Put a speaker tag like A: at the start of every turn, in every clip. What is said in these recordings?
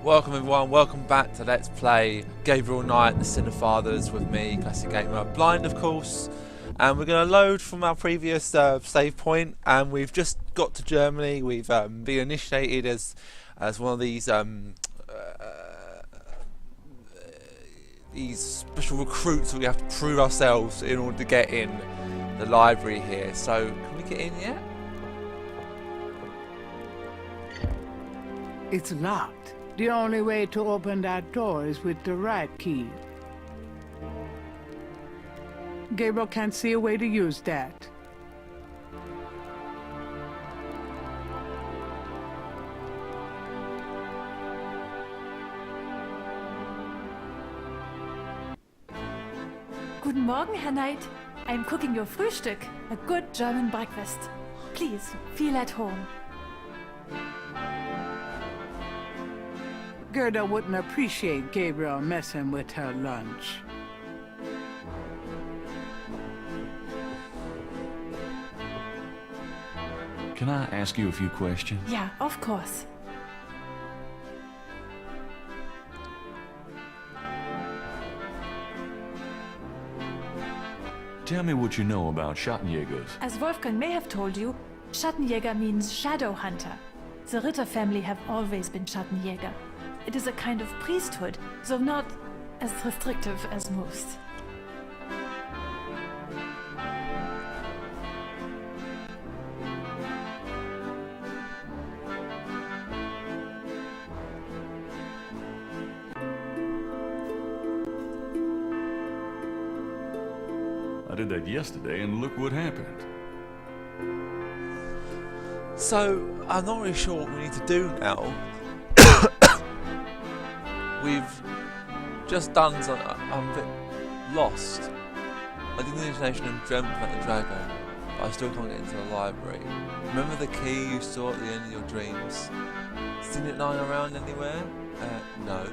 A: Welcome everyone, welcome back to Let's Play Gabriel Knight, the Sin of Fathers with me, Classic Gamer, blind of course. And we're going to load from our previous save point, and we've just got to Germany. We've been initiated as one of these special recruits. We have to prove ourselves in order to get in the library here. So, can we get in yet?
B: It's locked. The only way to open that door is with the right key. Gabriel can't see a way to use that.
C: Guten Morgen, Herr Knight. I'm cooking your Frühstück, a good German breakfast. Please, feel at home.
B: Gerda wouldn't appreciate Gabriel messing with her lunch.
D: Can I ask you a few questions?
C: Yeah, of course.
D: Tell me what you know about Schattenjägers.
C: As Wolfgang may have told you, Schattenjäger means shadow hunter. The Ritter family have always been Schattenjäger. It is a kind of priesthood, though not as restrictive as most.
D: I did that yesterday, and look what happened.
A: So, I'm not really sure what we need to do now. We've just done something. I'm a bit lost. I did the initiation and dreamt about the dragon, but I still can't get into the library. Remember the key you saw at the end of your dreams? Seen it lying around anywhere? No.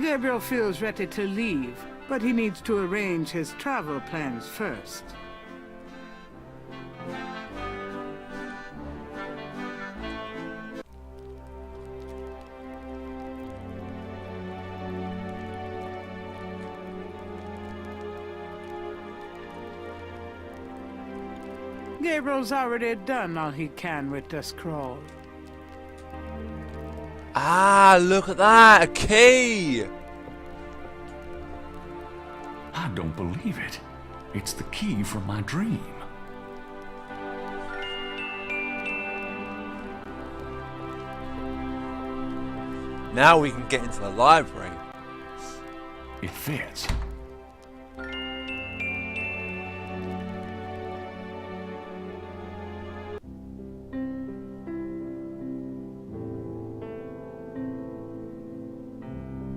B: Gabriel feels ready to leave, but he needs to arrange his travel plans first. Gabriel's already done all he can with the scroll.
A: Ah, look at that! A key!
D: I don't believe it. It's the key from my dream.
A: Now we can get into the library.
D: It fits.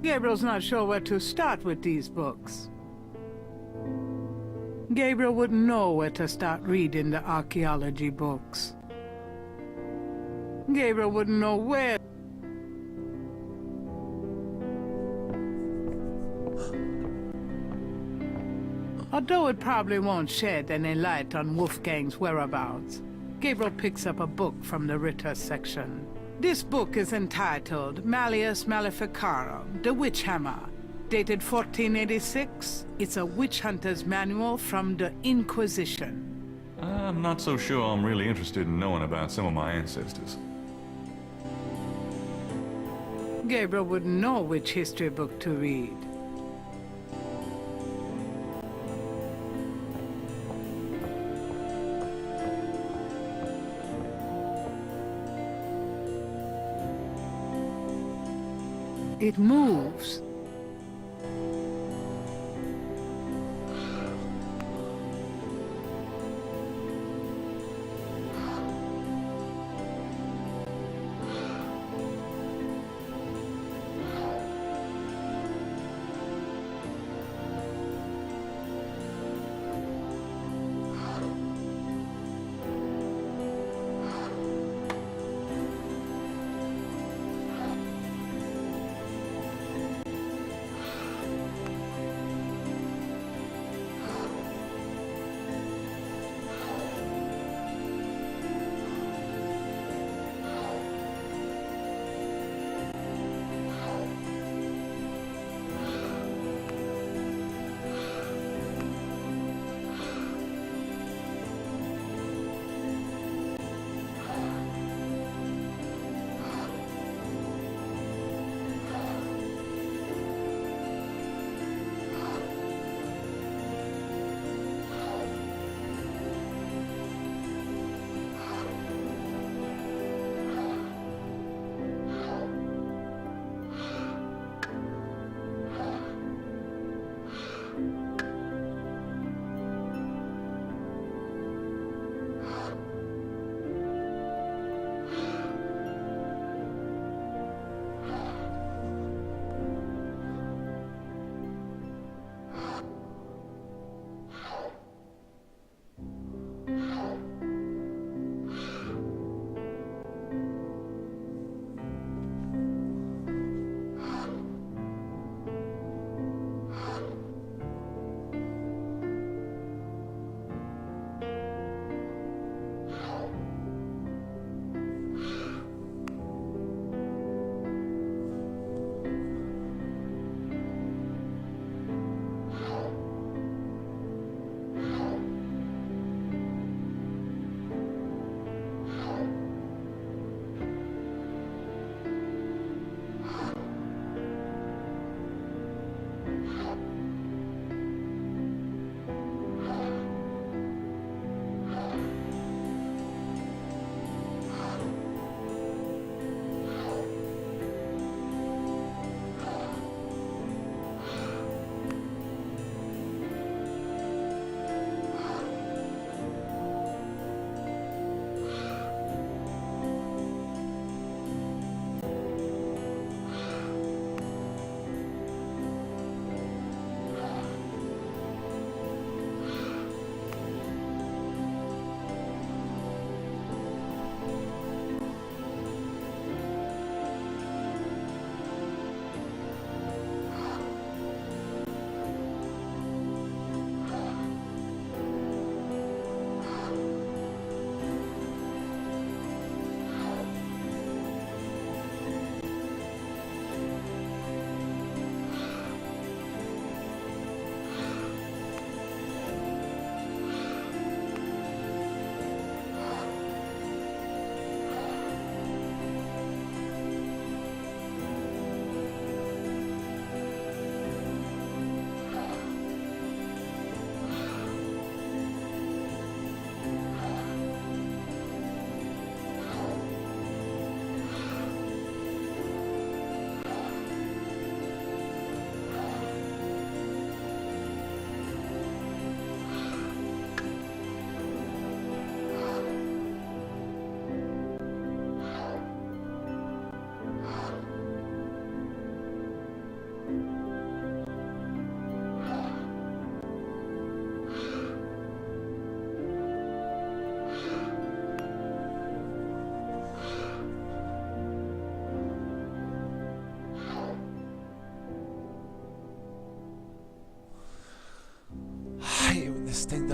B: Gabriel's not sure where to start with these books. Gabriel wouldn't know where to start reading the archaeology books. Gabriel wouldn't know where. Although it probably won't shed any light on Wolfgang's whereabouts, Gabriel picks up a book from the Ritter section. This book is entitled Malleus Maleficarum, The Witch Hammer, dated 1486. It's a witch hunter's manual from the Inquisition.
D: I'm not so sure I'm really interested in knowing about some of my ancestors.
B: Gabriel wouldn't know which history book to read. It moves.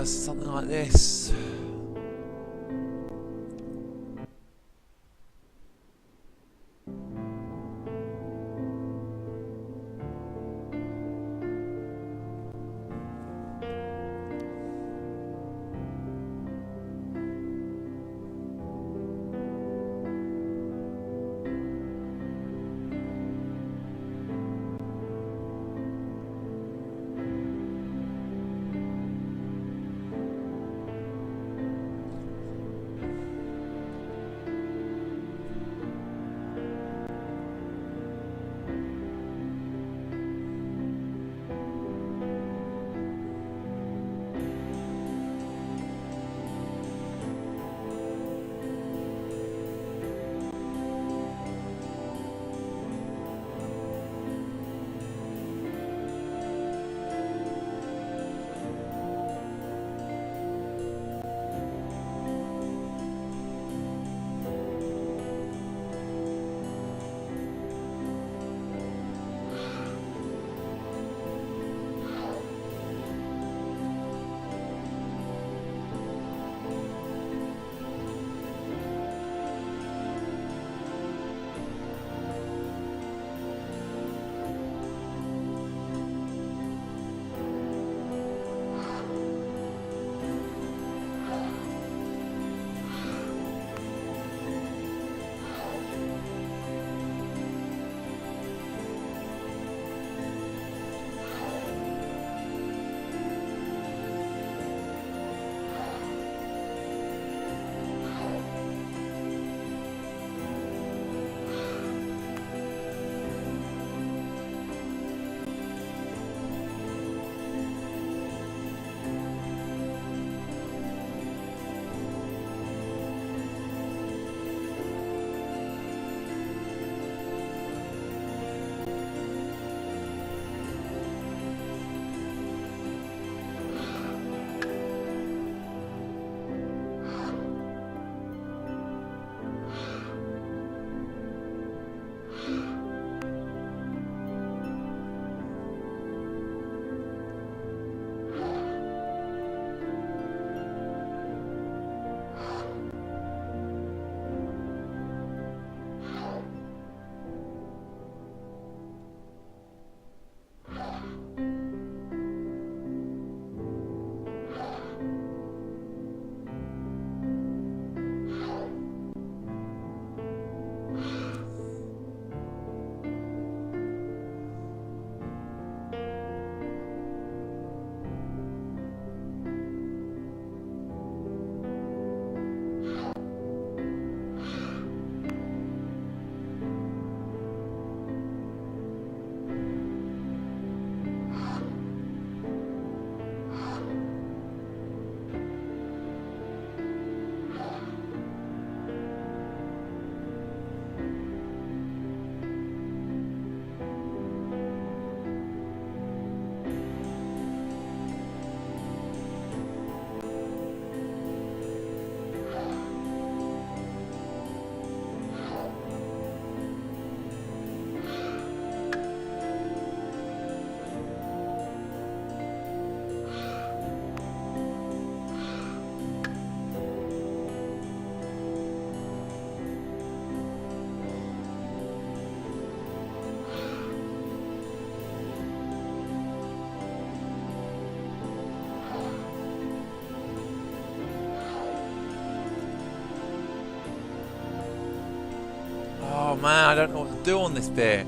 A: something like this. Oh man, I don't know what to do on this bit.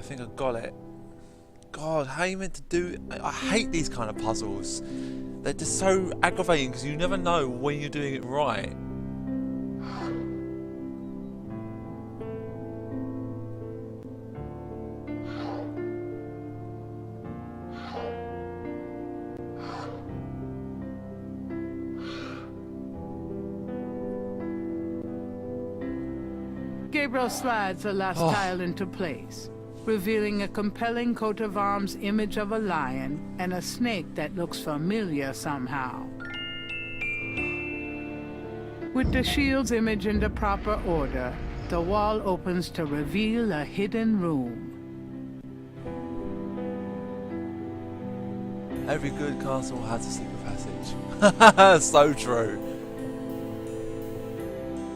A: think I got it. God, how are you meant to do... I hate these kind of puzzles. They're just so aggravating because you never know when you're doing it right.
B: Gabriel slides the last tile into place, revealing a compelling coat of arms image of a lion and a snake that looks familiar somehow. With the shield's image in the proper order, the wall opens to reveal a hidden room.
A: Every good castle has a secret passage. So true.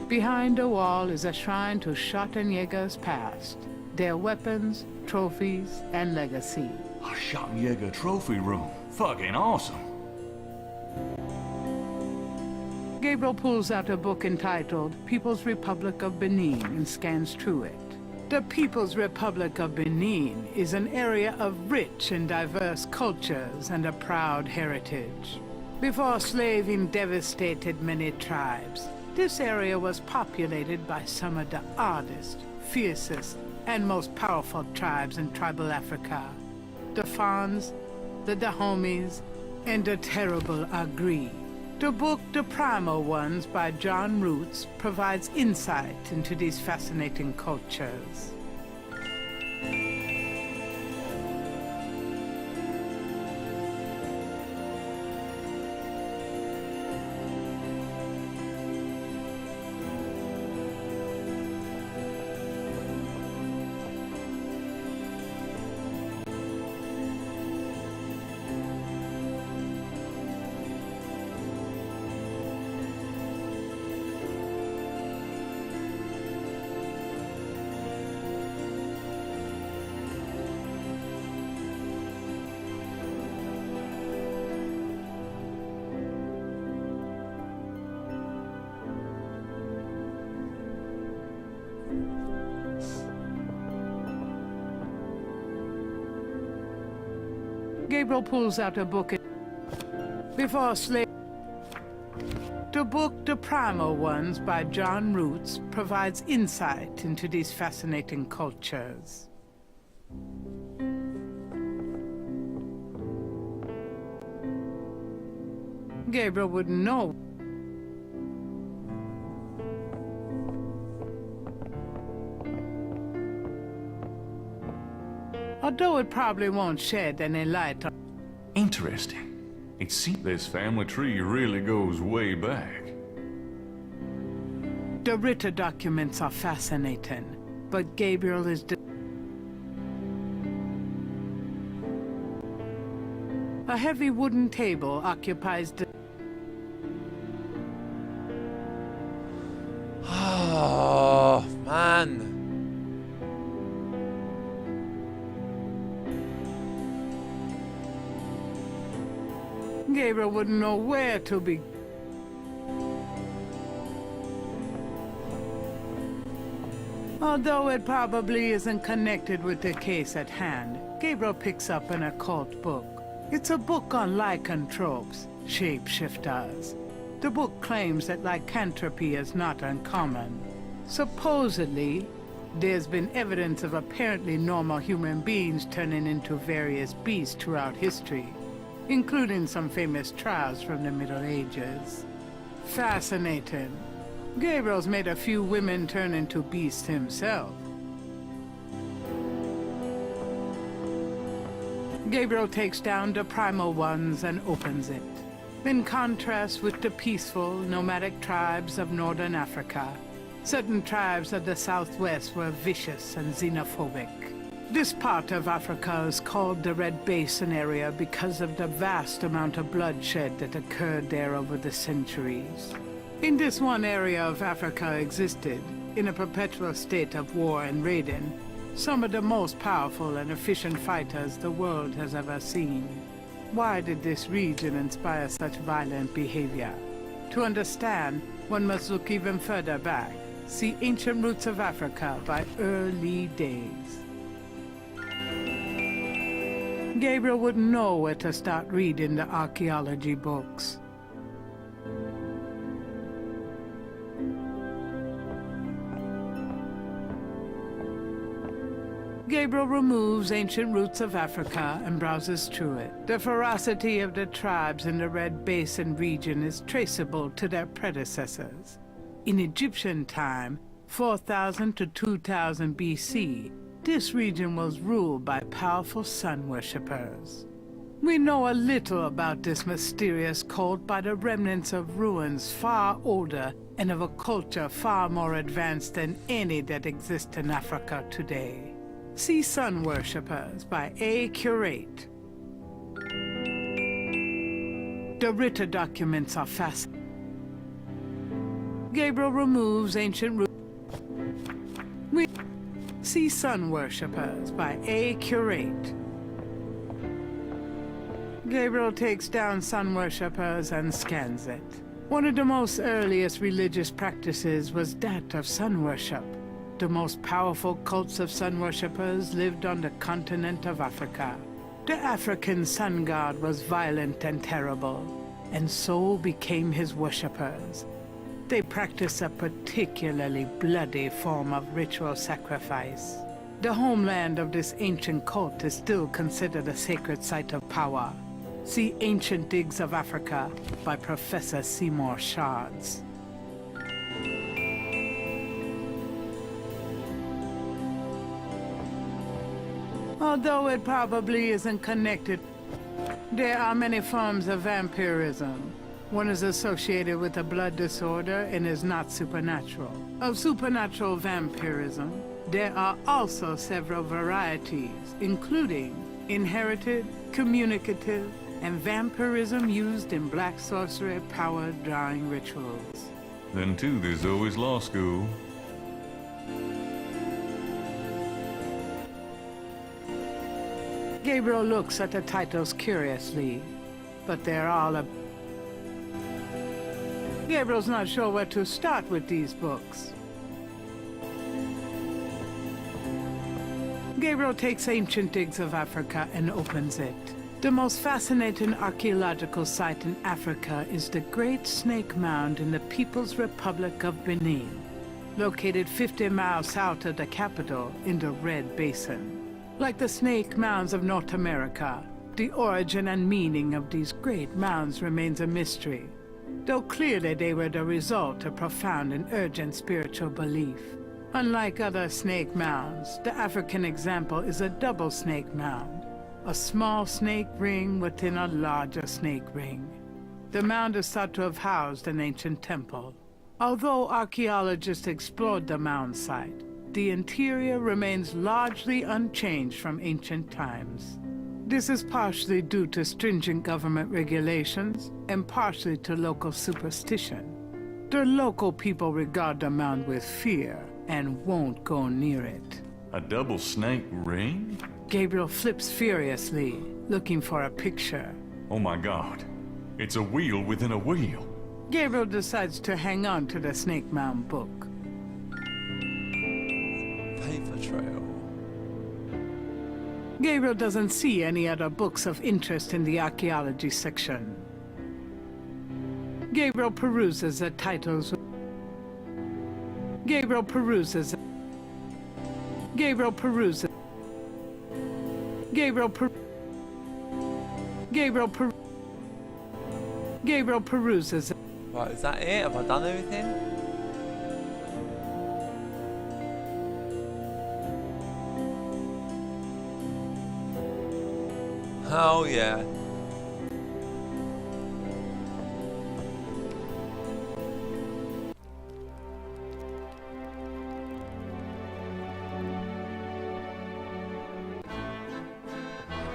B: Behind the wall is a shrine to Schattenjäger's past, their weapons, trophies, and legacy.
D: A Schattenjäger trophy room. Fucking awesome.
B: Gabriel pulls out a book entitled People's Republic of Benin and scans through it. The People's Republic of Benin is an area of rich and diverse cultures and a proud heritage. Before slaving devastated many tribes, this area was populated by some of the oddest, fiercest, and most powerful tribes in tribal Africa. The Fans, the Dahomies, and the terrible Agri. The book The Primal Ones by John Roots provides insight into these fascinating cultures. Gabriel pulls out a book. Before slave. The book The Primal Ones by John Roots provides insight into these fascinating cultures. Gabriel wouldn't know. Although it probably won't shed any light on...
D: Interesting. It seems this family tree really goes way back.
B: The Ritter documents are fascinating, but Gabriel is... A heavy wooden table occupies the...
A: Oh, man.
B: Gabriel wouldn't know where to begin. Although it probably isn't connected with the case at hand, Gabriel picks up an occult book. It's a book on lycanthropes, shapeshifters. The book claims that lycanthropy is not uncommon. Supposedly, there's been evidence of apparently normal human beings turning into various beasts throughout history, including some famous trials from the Middle Ages. Fascinating. Gabriel's made a few women turn into beasts himself. Gabriel takes down the Primal Ones and opens it. In contrast with the peaceful, nomadic tribes of northern Africa, certain tribes of the southwest were vicious and xenophobic. This part of Africa is called the Red Basin area because of the vast amount of bloodshed that occurred there over the centuries. In this one area of Africa existed, in a perpetual state of war and raiding, some of the most powerful and efficient fighters the world has ever seen. Why did this region inspire such violent behavior? To understand, one must look even further back, see Ancient Roots of Africa by Early Days. Gabriel wouldn't know where to start reading the archaeology books. Gabriel removes Ancient Roots of Africa and browses through it. The ferocity of the tribes in the Red Basin region is traceable to their predecessors. In Egyptian time, 4000 to 2000 BC, this region was ruled by powerful sun worshippers. We know a little about this mysterious cult by the remnants of ruins far older and of a culture far more advanced than any that exists in Africa today. See Sun Worshippers by A. Curate. The Ritter documents are fascinating. Gabriel removes Ancient Roots. We see Sun Worshippers by A. Curate. Gabriel takes down Sun Worshippers and scans it. One of the most earliest religious practices was that of sun worship. The most powerful cults of sun worshippers lived on the continent of Africa. The African sun god was violent and terrible, and so became his worshippers. They practiced a particularly bloody form of ritual sacrifice. The homeland of this ancient cult is still considered a sacred site of power. See Ancient Digs of Africa by Professor Seymour Shards. Although it probably isn't connected, there are many forms of vampirism. One is associated with a blood disorder and is not supernatural. Of supernatural vampirism, there are also several varieties, including inherited, communicative, and vampirism used in black sorcery power drawing rituals.
D: Then too, there's always law school.
B: Gabriel looks at the titles curiously, but they're all Gabriel's not sure where to start with these books. Gabriel takes Ancient Digs of Africa and opens it. The most fascinating archaeological site in Africa is the Great Snake Mound in the People's Republic of Benin, located 50 miles south of the capital in the Red Basin. Like the snake mounds of North America, the origin and meaning of these great mounds remains a mystery, though clearly they were the result of profound and urgent spiritual belief. Unlike other snake mounds, the African example is a double snake mound, a small snake ring within a larger snake ring. The mound is thought to have housed an ancient temple. Although archaeologists explored the mound site, the interior remains largely unchanged from ancient times. This is partially due to stringent government regulations and partially to local superstition. The local people regard the mound with fear and won't go near it.
D: A double snake ring?
B: Gabriel flips furiously, looking for a picture.
D: Oh my God. It's a wheel within a wheel.
B: Gabriel decides to hang on to the Snake Mound book.
A: Paper trail.
B: Gabriel doesn't see any other books of interest in the archaeology section. Gabriel peruses the titles. Gabriel peruses. Gabriel peruses. Gabriel per. Gabriel per. Gabriel peruses.
A: Right, is that it? Have I done everything? Oh yeah.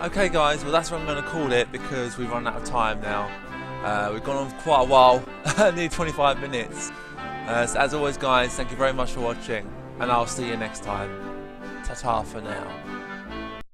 A: Okay guys, well that's what I'm going to call it because we've run out of time now. We've gone on for quite a while, nearly 25 minutes. So as always guys, thank you very much for watching and I'll see you next time. Ta-ta for now.